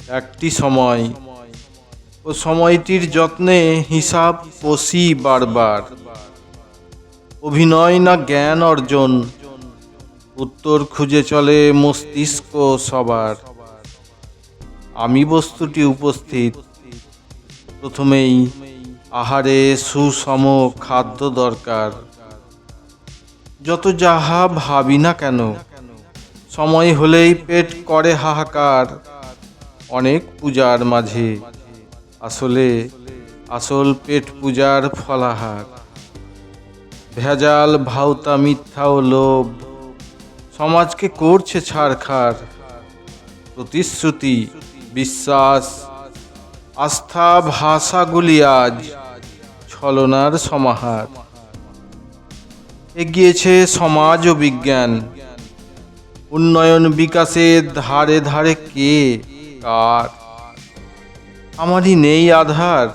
একটি সময় ও সময়টির যত্নে হিসাব কষি বারবার। অভিনয় না জ্ঞান অর্জন, উত্তর খুঁজে চলে মস্তিষ্ক সবার। আমি বস্তুটি উপস্থিত, প্রথমেই আহারে সুষম খাদ্য দরকার। যত যাহা ভাবি না কেন, সময় হলেই পেট করে হাহাকার। অনেক পূজার মাঝে আসল পেট পূজার ফলাহার। ভেজাল ভাউতা মিথ্যা ও লোভ সমাজকে করছে ছারখার। প্রতিশ্রুতি, বিশ্বাস, আস্থা ভাষাগুলি আজ ছলনার সমাহার। এগিয়েছে সমাজ ও বিজ্ঞান, উন্নয়ন বিকাশের ধারে ধারে কে কার। আমারই নেই আধার,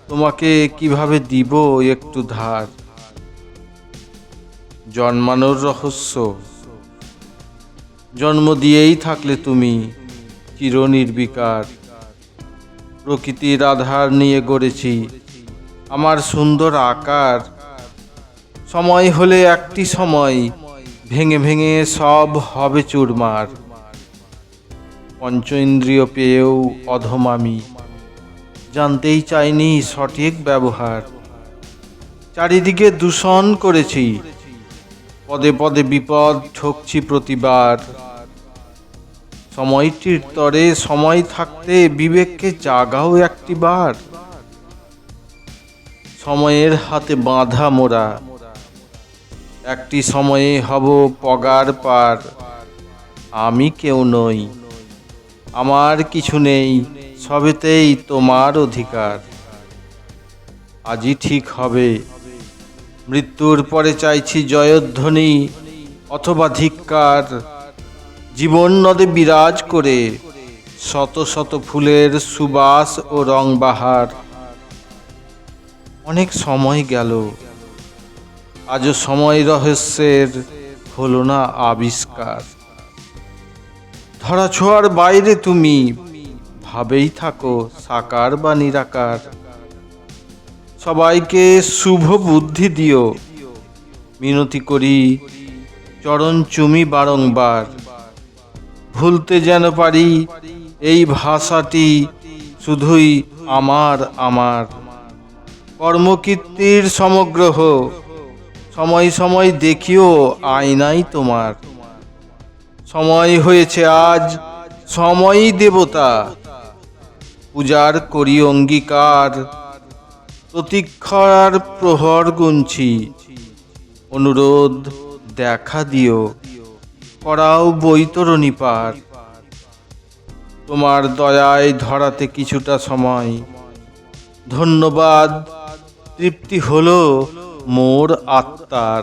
তোমাকে কিভাবে দিব একটু ধার। জন্মানোর রহস্য, জন্ম দিয়েই থাকলে তুমি চিরনির্বিকার। প্রকৃতির আধার নিয়ে গড়েছি আমার সুন্দর আকার। সময় হলে একটি সময় ভেঙে ভেঙে সব হবে চুরমার। পঞ্চ ইন্দ্রিয় পেয়েও অধম আমি, জানতেই চাইনি সঠিক ব্যবহার। চারিদিকে দূষণ করেছি, পদে পদে বিপদ ঠকছি প্রতিবার। সময়টির তরে সময় থাকতে বিবেককে জাগাও একটিবার। সময়ের হাতে বাঁধা মোরা, একটি সময়ে হব পগার পার। আমি কেউ নই, আমার কিছু নেই, সবেতেই তোমার অধিকার। আজই ঠিক হবে, মৃত্যুর পরে চাইছি জয়ধ্বনি অথবা ধিক্কার। জীবন নদে বিরাজ করে শত শত ফুলের সুবাস ও রং বাহার। অনেক সময় গেল, আজও সময় রহস্যের হলো না আবিষ্কার। ধরা ছোঁয়ার বাইরে তুমি ভাবেই থাকো সাকার বা নিরাকার। সবাইকে শুভ বুদ্ধি দিও, মিনতি করি চরণ চুমি বারংবার। ভুলতে যেন পারি এই ভাষাটি শুধুই আমার আমার। কর্মকীর্তির সমগ্রহ সময় সময় দেখিও আয়নাই তোমার। সময় হয়েছে আজ, সময়ই দেবতা, পূজার করি অঙ্গীকার। প্রতীক্ষার প্রহর গুনছি, অনুরোধ দেখা দিও, করাও বৈতরণী পার। তোমার দয়ায় ধরাতে কিছুটা সময়, ধন্যবাদ তৃপ্তি হলো মোর আত্মার।